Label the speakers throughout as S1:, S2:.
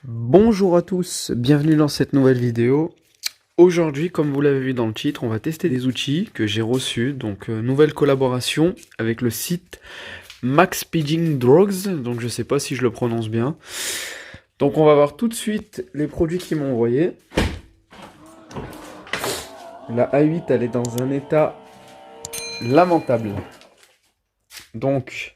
S1: Bonjour à tous, bienvenue dans cette nouvelle vidéo. Aujourd'hui, comme vous l'avez vu dans le titre, on va tester des outils que j'ai reçus. Donc, nouvelle collaboration avec le site Max Speeding Drugs. Donc, je sais pas si je le prononce bien. Donc, on va voir tout de suite les produits qu'ils m'ont envoyés. La A8, elle est dans un état lamentable. Donc,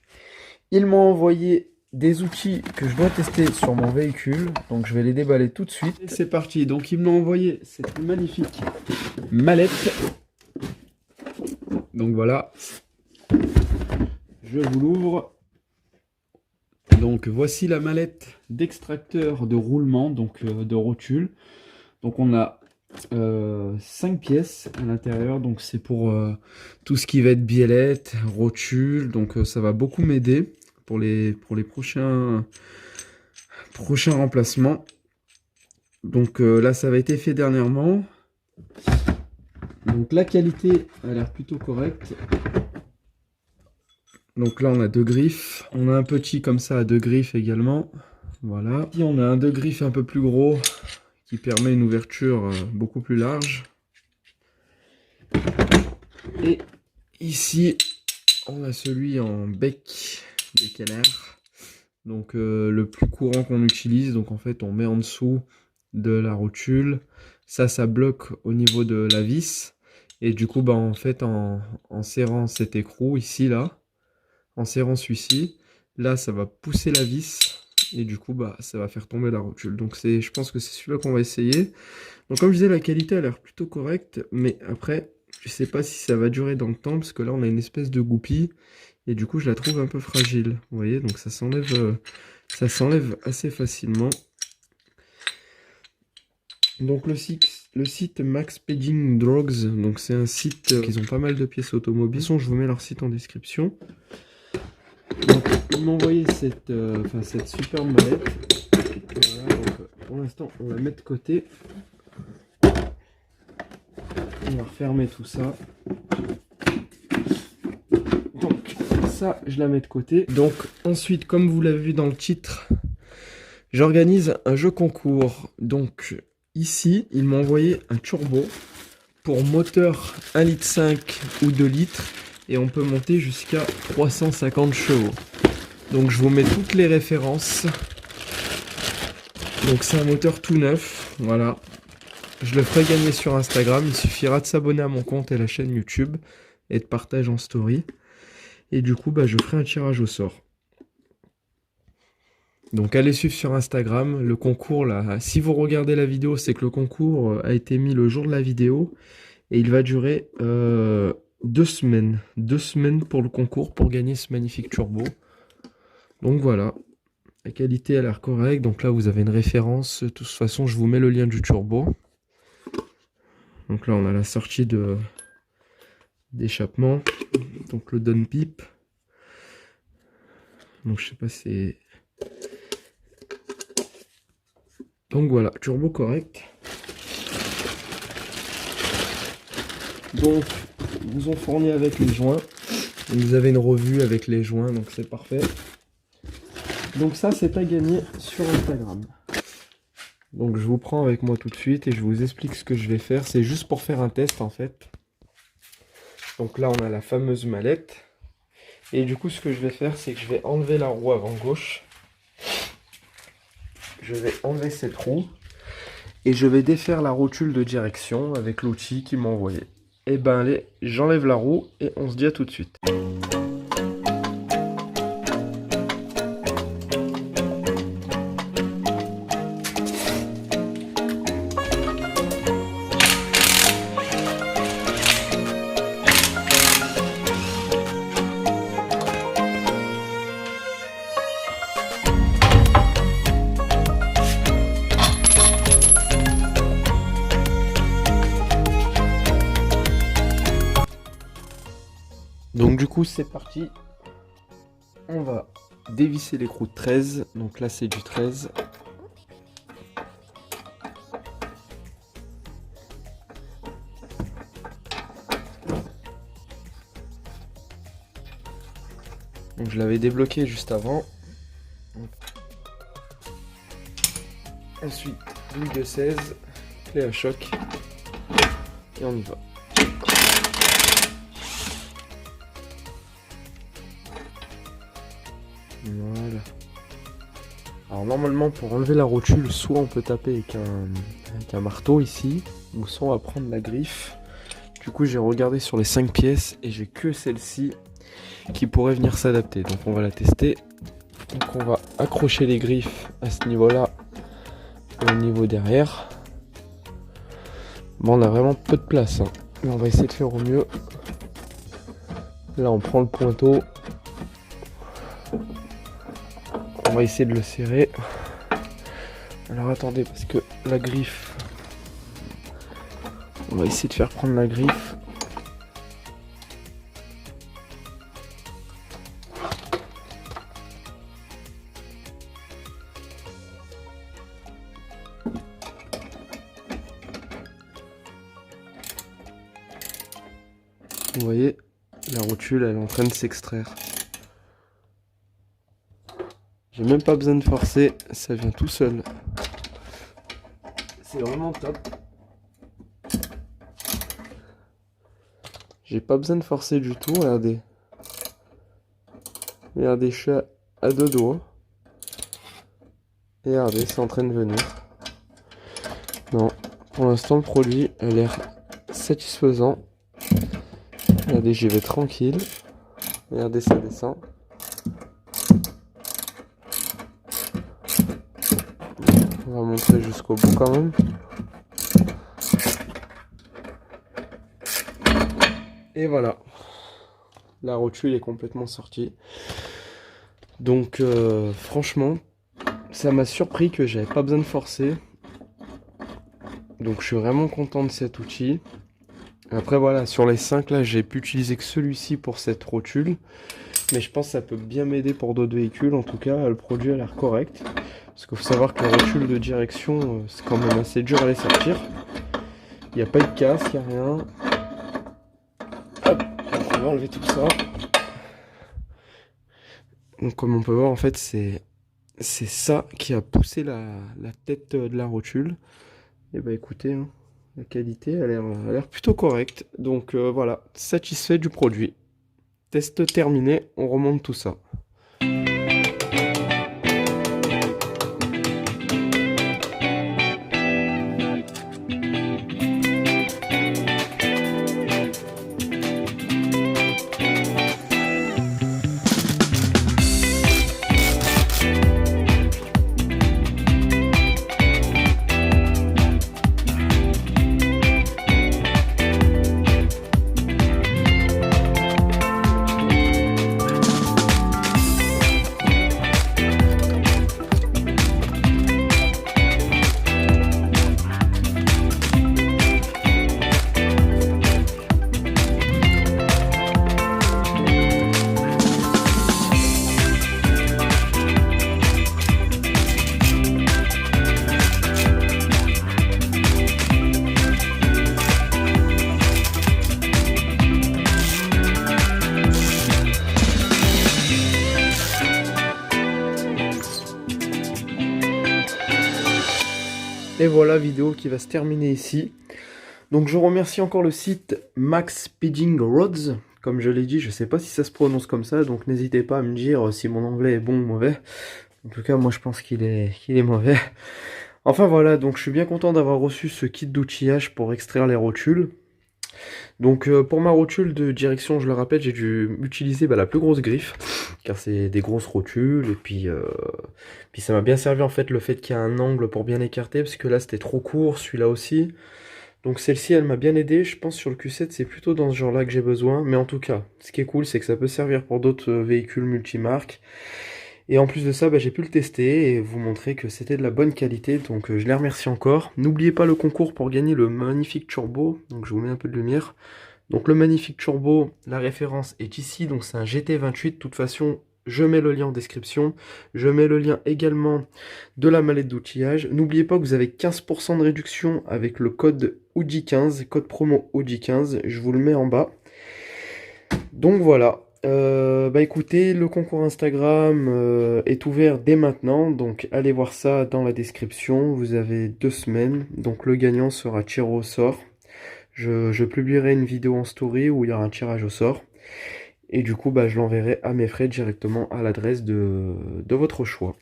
S1: ils m'ont envoyé des outils que je dois tester sur mon véhicule. Donc, je vais les déballer tout de suite. Et c'est parti. Donc, ils m'ont envoyé cette magnifique mallette. Donc, voilà. Je vous l'ouvre. Donc, voici la mallette d'extracteur de roulement, donc de rotule. Donc, on a 5 pièces à l'intérieur, donc c'est pour tout ce qui va être biellette, rotule, donc ça va beaucoup m'aider pour les prochains remplacements. Donc là ça va été fait dernièrement, donc la qualité a l'air plutôt correcte. Donc là on a 2 griffes, on a un petit comme ça à 2 griffes également, voilà. Ici on a un 2 griffes un peu plus gros qui permet une ouverture beaucoup plus large. Et ici, on a celui en bec bécalaire, donc le plus courant qu'on utilise. Donc en fait, on met en dessous de la rotule. Ça bloque au niveau de la vis. Et du coup, bah, en fait, en serrant cet écrou ici, là, en serrant celui-ci, là, ça va pousser la vis. Et du coup, bah, ça va faire tomber la rotule. Donc je pense que c'est celui-là qu'on va essayer. Donc comme je disais, la qualité a l'air plutôt correcte. Mais après, je sais pas si ça va durer dans le temps. Parce que là, on a une espèce de goupille. Et du coup, je la trouve un peu fragile. Vous voyez, donc ça s'enlève assez facilement. Donc le site Max Speeding Drugs. Donc c'est un site qui ont pas mal de pièces automobiles. Je vous mets leur site en description. Donc, ils m'ont envoyé cette superbe mallette. Voilà, donc, pour l'instant, on va mettre de côté. On va refermer tout ça. Donc, ça, je la mets de côté. Donc, ensuite, comme vous l'avez vu dans le titre, j'organise un jeu concours. Donc, ici, ils m'ont envoyé un turbo pour moteur 1,5 litre ou 2 litres. Et on peut monter jusqu'à 350 chevaux. Donc je vous mets toutes les références. Donc c'est un moteur tout neuf, voilà. Je le ferai gagner sur Instagram. Il suffira de s'abonner à mon compte et à la chaîne YouTube et de partager en story. Et du coup, bah, je ferai un tirage au sort. Donc allez suivre sur Instagram. Le concours, là, si vous regardez la vidéo, c'est que le concours a été mis le jour de la vidéo. Et il va durer 2 semaines. 2 semaines pour le concours pour gagner ce magnifique turbo. Donc voilà. La qualité a l'air correcte. Donc là, vous avez une référence. De toute façon, je vous mets le lien du turbo. Donc là, on a la sortie d'échappement. Donc le downpipe. Donc je sais pas si c'est... Donc voilà, turbo correct. Donc, ils vous ont fourni avec les joints. Et vous avez une revue avec les joints, donc c'est parfait. Donc ça, c'est à gagner sur Instagram. Donc je vous prends avec moi tout de suite et je vous explique ce que je vais faire. C'est juste pour faire un test en fait. Donc là, on a la fameuse mallette. Et du coup, ce que je vais faire, c'est que je vais enlever la roue avant gauche. Je vais enlever cette roue. Et je vais défaire la rotule de direction avec l'outil qu'ils m'ont envoyé. Et ben allez, j'enlève la roue et on se dit à tout de suite. Donc du coup c'est parti, on va dévisser l'écrou de 13, donc là c'est du 13. Donc je l'avais débloqué juste avant. Ensuite, boule de 16, clé à choc. Et on y va. Voilà. Alors normalement pour enlever la rotule, soit on peut taper avec un marteau ici, ou soit on va prendre la griffe. Du coup j'ai regardé sur les 5 pièces et j'ai que celle-ci qui pourrait venir s'adapter. Donc on va la tester. Donc on va accrocher les griffes à ce niveau-là et au niveau derrière. Bon on a vraiment peu de place, hein, mais on va essayer de faire au mieux. Là on prend le pointeau. On va essayer de le serrer. Alors attendez, parce que la griffe... On va essayer de faire prendre la griffe. Vous voyez, la rotule elle est en train de s'extraire. J'ai même pas besoin de forcer, ça vient tout seul. C'est vraiment top. J'ai pas besoin de forcer du tout, regardez. Regardez, je suis à 2 doigts. Et regardez, c'est en train de venir. Non, pour l'instant le produit a l'air satisfaisant. Regardez, j'y vais tranquille. Regardez, ça descend. On va montrer jusqu'au bout quand même. Et voilà. La rotule est complètement sortie. Donc franchement, ça m'a surpris que j'avais pas besoin de forcer. Donc je suis vraiment content de cet outil. Après voilà, sur les 5 là, j'ai pu utiliser que celui-ci pour cette rotule. Mais je pense que ça peut bien m'aider pour d'autres véhicules. En tout cas, le produit a l'air correct. Parce qu'il faut savoir que la rotule de direction, c'est quand même assez dur à les sortir. Il n'y a pas de casse, il n'y a rien. Hop, on va enlever tout ça. Donc comme on peut voir, en fait, c'est ça qui a poussé la tête de la rotule. Et bah écoutez, hein, la qualité a l'air plutôt correcte. Donc voilà, satisfait du produit. Test terminé, on remonte tout ça. Et voilà, vidéo qui va se terminer ici. Donc je remercie encore le site Max Speeding Roads. Comme je l'ai dit, je ne sais pas si ça se prononce comme ça, donc n'hésitez pas à me dire si mon anglais est bon ou mauvais. En tout cas, moi je pense qu'il est mauvais. Enfin voilà, donc je suis bien content d'avoir reçu ce kit d'outillage pour extraire les rotules. Donc pour ma rotule de direction, je le rappelle, j'ai dû utiliser la plus grosse griffe, car c'est des grosses rotules, et puis ça m'a bien servi en fait le fait qu'il y a un angle pour bien écarter, parce que là c'était trop court, celui-là aussi. Donc celle-ci elle m'a bien aidé, je pense sur le Q7 c'est plutôt dans ce genre là que j'ai besoin, mais en tout cas, ce qui est cool c'est que ça peut servir pour d'autres véhicules multimarques. Et en plus de ça, j'ai pu le tester et vous montrer que c'était de la bonne qualité, donc je les remercie encore. N'oubliez pas le concours pour gagner le magnifique turbo, donc je vous mets un peu de lumière. Donc le magnifique turbo, la référence est ici, donc c'est un GT28, de toute façon je mets le lien en description. Je mets le lien également de la mallette d'outillage. N'oubliez pas que vous avez 15% de réduction avec le code OUDI15, code promo OUDI15, je vous le mets en bas. Donc voilà. Bah écoutez, le concours Instagram est ouvert dès maintenant, donc allez voir ça dans la description. Vous avez 2 semaines, donc le gagnant sera tiré au sort. Je publierai une vidéo en story où il y aura un tirage au sort. Et du coup, bah, je l'enverrai à mes frais directement à l'adresse de votre choix.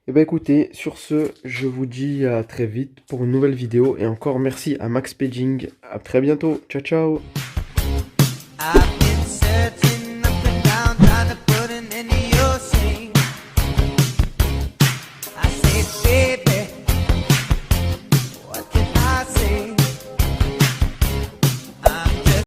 S1: Et bah écoutez, sur ce, je vous dis à très vite pour une nouvelle vidéo. Et encore merci à Max Paging. À très bientôt. Ciao ciao.